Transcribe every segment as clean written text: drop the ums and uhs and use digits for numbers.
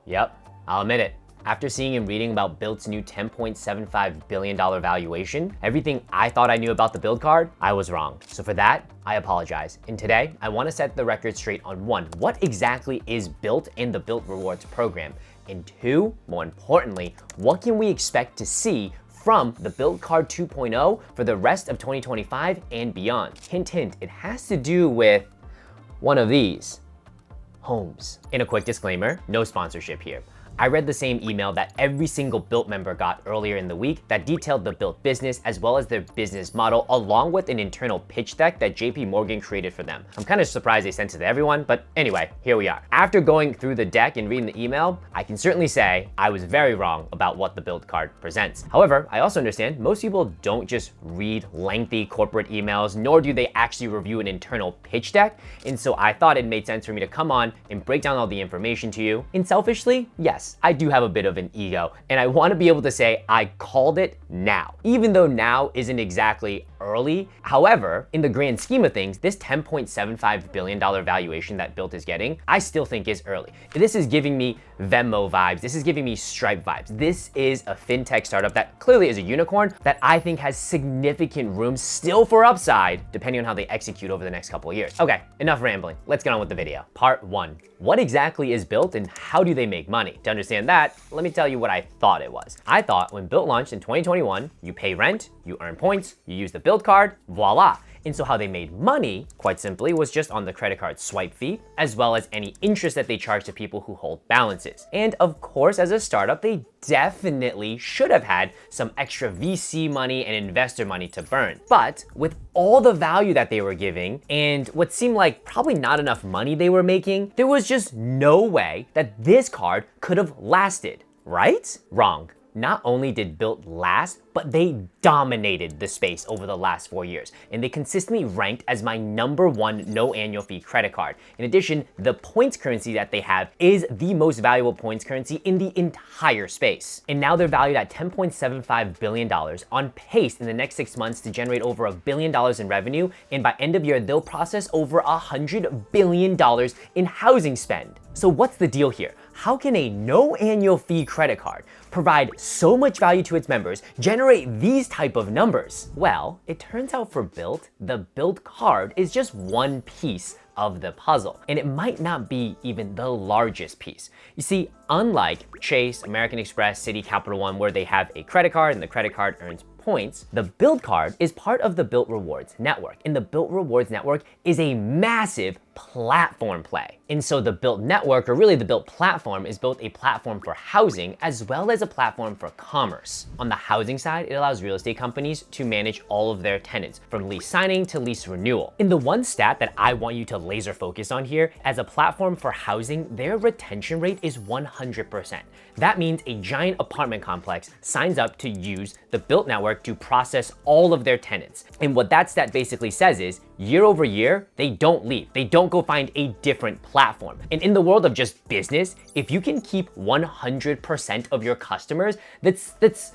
Yep, I'll admit it. After seeing and reading about BILT's new $10.75 billion valuation, everything I thought I knew about the BILT Card, I was wrong. So for that, I apologize. And today, I want to set the record straight on one, what exactly is BILT and the BILT Rewards program? And two, more importantly, what can we expect to see from the BILT Card 2.0 for the rest of 2025 and beyond? Hint, hint, it has to do with one of these, homes. And a quick disclaimer, no sponsorship here. I read the same email that every single BILT member got earlier in the week that detailed the BILT business as well as their business model, along with an internal pitch deck that JP Morgan created for them. I'm kind of surprised they sent it to everyone, but anyway, here we are. After going through the deck and reading the email, I can certainly say I was very wrong about what the BILT Card presents. However, I also understand most people don't just read lengthy corporate emails, nor do they actually review an internal pitch deck. And so I thought it made sense for me to come on and break down all the information to you. And selfishly, yes, I do have a bit of an ego, and I want to be able to say I called it now, even though now isn't exactly early. However, in the grand scheme of things, this $10.75 billion valuation that BILT is getting, I still think is early. This is giving me Venmo vibes. This is giving me Stripe vibes. This is a fintech startup that clearly is a unicorn that I think has significant room still for upside, depending on how they execute over the next couple of years. Okay, enough rambling. Let's get on with the video. Part one, what exactly is BILT and how do they make money? To understand that, let me tell you what I thought it was. I thought when BILT launched in 2021, you pay rent, you earn points, you use the BILT card, voila. And so how they made money, quite simply, was just on the credit card swipe fee, as well as any interest that they charge to people who hold balances. And of course, as a startup, they definitely should have had some extra VC money and investor money to burn. But with all the value that they were giving and what seemed like probably not enough money they were making, there was just no way that this card could have lasted, right? Wrong. Not only did BILT last, but they dominated the space over the last 4 years, and they consistently ranked as my #1 no annual fee credit card. In addition, the points currency that they have is the most valuable points currency in the entire space. And now they're valued at $10.75 billion, on pace in the next 6 months to generate over $1 billion in revenue, and by end of year, they'll process over $100 billion in housing spend. So what's the deal here? How can a no annual fee credit card provide so much value to its members, generate these type of numbers? Well, it turns out for BILT, the BILT Card is just one piece of the puzzle, and it might not be even the largest piece. You see, unlike Chase, American Express, Citi, Capital One, where they have a credit card and the credit card earns points, the BILT Card is part of the BILT Rewards network, and the BILT Rewards network is a massive platform play. And so the BILT network, or really the BILT platform, is both a platform for housing as well as a platform for commerce. On the housing side, it allows real estate companies to manage all of their tenants, from lease signing to lease renewal. And the one stat that I want you to laser focus on here, as a platform for housing, their retention rate is 100%. That means a giant apartment complex signs up to use the BILT network to process all of their tenants. And what that stat basically says is, year over year, they don't leave. They don't go find a different platform. And in the world of just business, if you can keep 100% of your customers, that's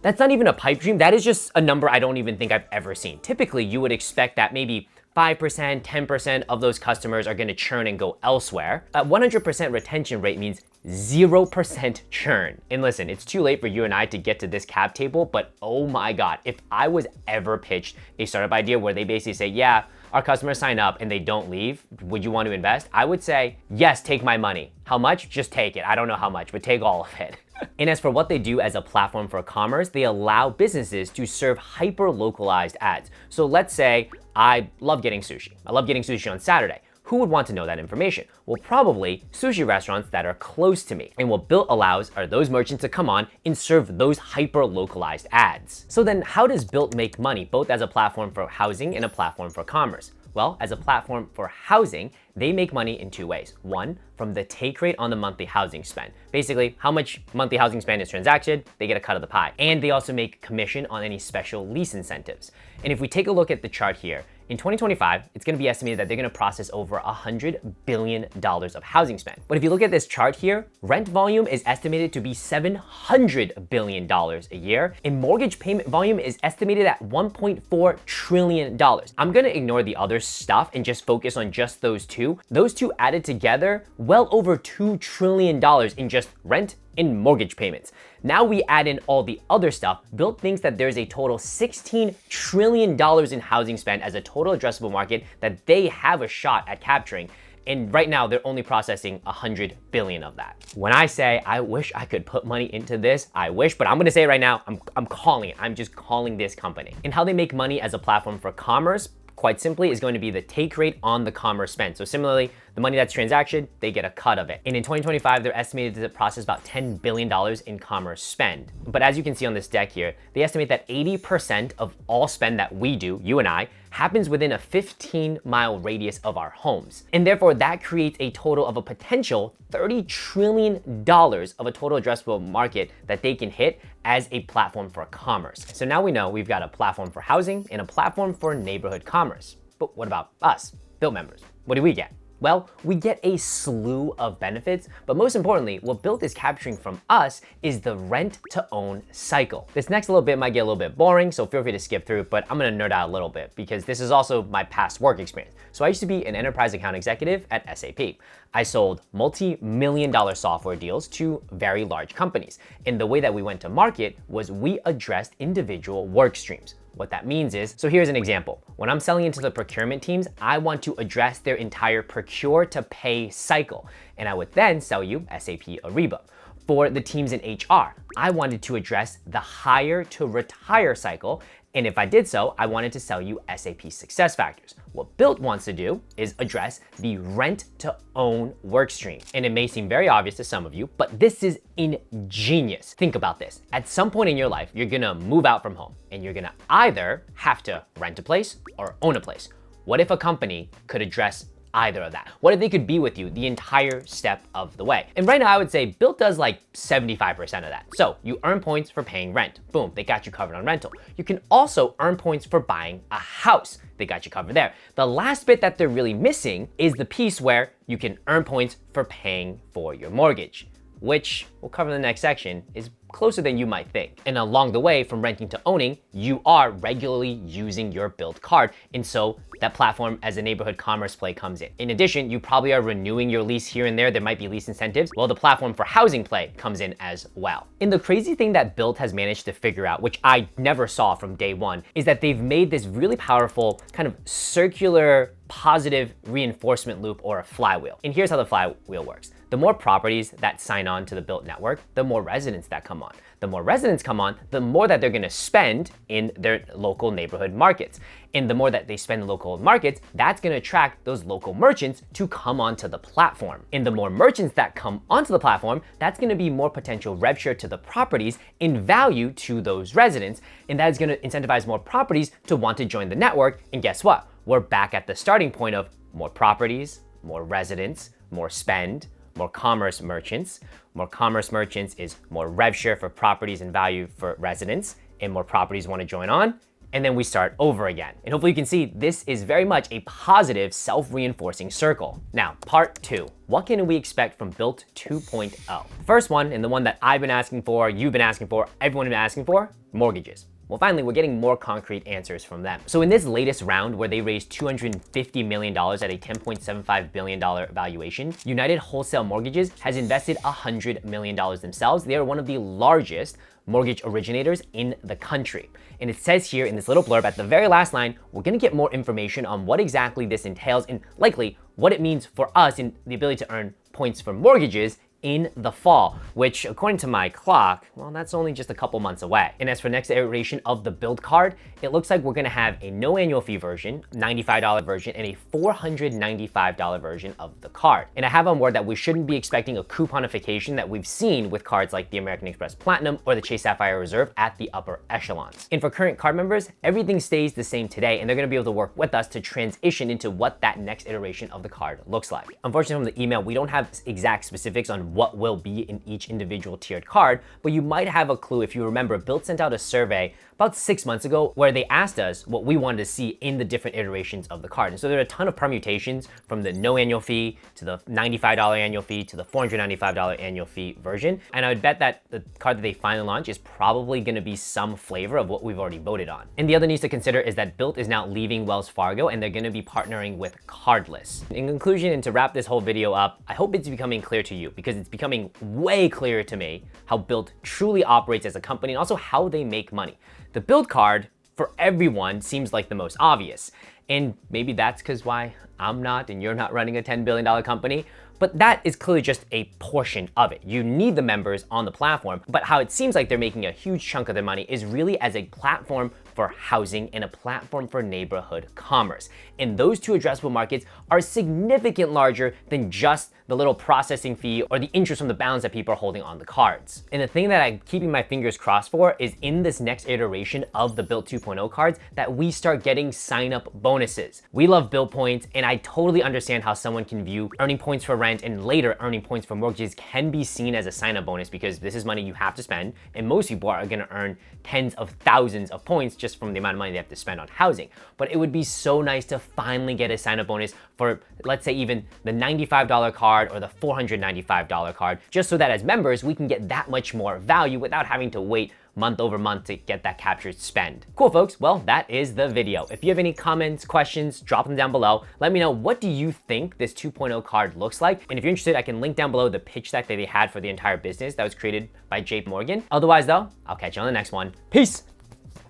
not even a pipe dream. That is just a number I don't even think I've ever seen. Typically, you would expect that maybe 5%, 10% of those customers are gonna churn and go elsewhere. A 100% retention rate means 0% churn. And listen, it's too late for you and I to get to this cap table, but oh my God, if I was ever pitched a startup idea where they basically say, yeah, our customers sign up and they don't leave, would you want to invest? I would say, yes, take my money. How much? Just take it. I don't know how much, but take all of it. And as for what they do as a platform for commerce, they allow businesses to serve hyper-localized ads. So let's say I love getting sushi. I love getting sushi on Saturday. Who would want to know that information? Well, probably sushi restaurants that are close to me. And what BILT allows are those merchants to come on and serve those hyper-localized ads. So then how does BILT make money, both as a platform for housing and a platform for commerce? Well, as a platform for housing, they make money in two ways. One, from the take rate on the monthly housing spend. Basically, how much monthly housing spend is transacted, they get a cut of the pie. And they also make commission on any special lease incentives. And if we take a look at the chart here, In 2025, it's gonna be estimated that they're gonna process over $100 billion of housing spend. But if you look at this chart here, rent volume is estimated to be $700 billion a year, and mortgage payment volume is estimated at $1.4 trillion. I'm gonna ignore the other stuff and just focus on just those two. Those two added together, well over $2 trillion in just rent and mortgage payments. Now we add in all the other stuff. Bilt thinks that there's a total $16 trillion in housing spend as a total addressable market that they have a shot at capturing. And right now they're only processing 100 billion of that. When I say I wish I could put money into this, I wish, but I'm gonna say it right now, I'm calling it. I'm just calling this company. And how they make money as a platform for commerce, quite simply, is going to be the take rate on the commerce spend. So similarly, the money that's transacted, they get a cut of it. And in 2025, they're estimated to process about $10 billion in commerce spend. But as you can see on this deck here, they estimate that 80% of all spend that we do, you and I, happens within a 15-mile radius of our homes. And therefore, that creates a total of a potential $30 trillion of a total addressable market that they can hit as a platform for commerce. So now we know we've got a platform for housing and a platform for neighborhood commerce. But what about us, Bilt members? What do we get? Well, we get a slew of benefits, but most importantly, what Bilt is capturing from us is the rent to own cycle. This next little bit might get a little bit boring, so feel free to skip through, but I'm gonna nerd out a little bit because this is also my past work experience. So I used to be an enterprise account executive at SAP. I sold multi-million-dollar software deals to very large companies. And the way that we went to market was we addressed individual work streams. What that means is, so here's an example. When I'm selling into the procurement teams, I want to address their entire procure to pay cycle. And I would then sell you SAP Ariba. For the teams in HR, I wanted to address the hire to retire cycle. And if I did so, I wanted to sell you SAP SuccessFactors. What Bilt wants to do is address the rent to own work stream. And it may seem very obvious to some of you, but this is ingenious. Think about this. At some point in your life, you're gonna move out from home and you're gonna either have to rent a place or own a place. What if a company could address either of that? What if they could be with you the entire step of the way? And right now I would say Bilt does like 75% of that. So you earn points for paying rent. Boom, they got you covered on rental. You can also earn points for buying a house. They got you covered there. The last bit that they're really missing is the piece where you can earn points for paying for your mortgage, which we'll cover in the next section, is closer than you might think. And along the way, from renting to owning, you are regularly using your BILT card. And so that platform as a neighborhood commerce play comes in. In addition, you probably are renewing your lease here and there. There might be lease incentives. Well, the platform for housing play comes in as well. And the crazy thing that BILT has managed to figure out, which I never saw from day one, is that they've made this really powerful kind of circular positive reinforcement loop, or a flywheel. And here's how the flywheel works. The more properties that sign on to the BILT network, the more residents that come on. The more residents come on, the more that they're gonna spend in their local neighborhood markets. And the more that they spend in local markets, that's gonna attract those local merchants to come onto the platform. And the more merchants that come onto the platform, that's gonna be more potential rev share to the properties in value to those residents. And that is gonna incentivize more properties to want to join the network. And guess what? We're back at the starting point of more properties, more residents, more spend, more commerce merchants. More commerce merchants is more rev share for properties and value for residents, and more properties want to join on. And then we start over again. And hopefully you can see this is very much a positive self-reinforcing circle. Now, part 2. What can we expect from BILT 2.0? First one, and the one that I've been asking for, you've been asking for, everyone has been asking for, mortgages. Well, finally, we're getting more concrete answers from them. So in this latest round where they raised $250 million at a $10.75 billion valuation, United Wholesale Mortgages has invested $100 million themselves. They are one of the largest mortgage originators in the country. And it says here in this little blurb at the very last line, we're gonna get more information on what exactly this entails and likely what it means for us in the ability to earn points for mortgages in the fall, which according to my clock, well, that's only just a couple months away. And as for next iteration of the BILT card, it looks like we're gonna have a no annual fee version, $95 version, and a $495 version of the card. And I have on board that we shouldn't be expecting a couponification that we've seen with cards like the American Express Platinum or the Chase Sapphire Reserve at the upper echelons. And for current card members, everything stays the same today, and they're gonna be able to work with us to transition into what that next iteration of the card looks like. Unfortunately, from the email, we don't have exact specifics on on what will be in each individual tiered card, but you might have a clue if you remember Bilt sent out a survey about 6 months ago where they asked us what we wanted to see in the different iterations of the card. And so there are a ton of permutations from the no annual fee to the $95 annual fee to the $495 annual fee version. And I would bet that the card that they finally launch is probably gonna be some flavor of what we've already voted on. And the other news to consider is that Bilt is now leaving Wells Fargo and they're gonna be partnering with Cardless. In conclusion, and to wrap this whole video up, I hope it's becoming clear to you because it's becoming way clearer to me how Bilt truly operates as a company and also how they make money. The BILT Card for everyone seems like the most obvious. And maybe that's because why I'm not and you're not running a $10 billion company. But that is clearly just a portion of it. You need the members on the platform, but how it seems like they're making a huge chunk of their money is really as a platform for housing and a platform for neighborhood commerce. And those two addressable markets are significantly larger than just the little processing fee or the interest from the balance that people are holding on the cards. And the thing that I'm keeping my fingers crossed for is in this next iteration of the Bilt 2.0 cards that we start getting sign-up bonuses. We love Bilt points, and I totally understand how someone can view earning points for rent and later earning points for mortgages can be seen as a sign-up bonus because this is money you have to spend, and most people are gonna earn tens of thousands of points just from the amount of money they have to spend on housing. But it would be so nice to finally get a sign-up bonus for, let's say, even the $95 card or the $495 card, just so that as members, we can get that much more value without having to wait month over month to get that captured spend. Cool, folks. Well, that is the video. If you have any comments, questions, drop them down below. Let me know, what do you think this 2.0 card looks like? And if you're interested, I can link down below the pitch deck that they had for the entire business that was created by JP Morgan. Otherwise though, I'll catch you on the next one. Peace.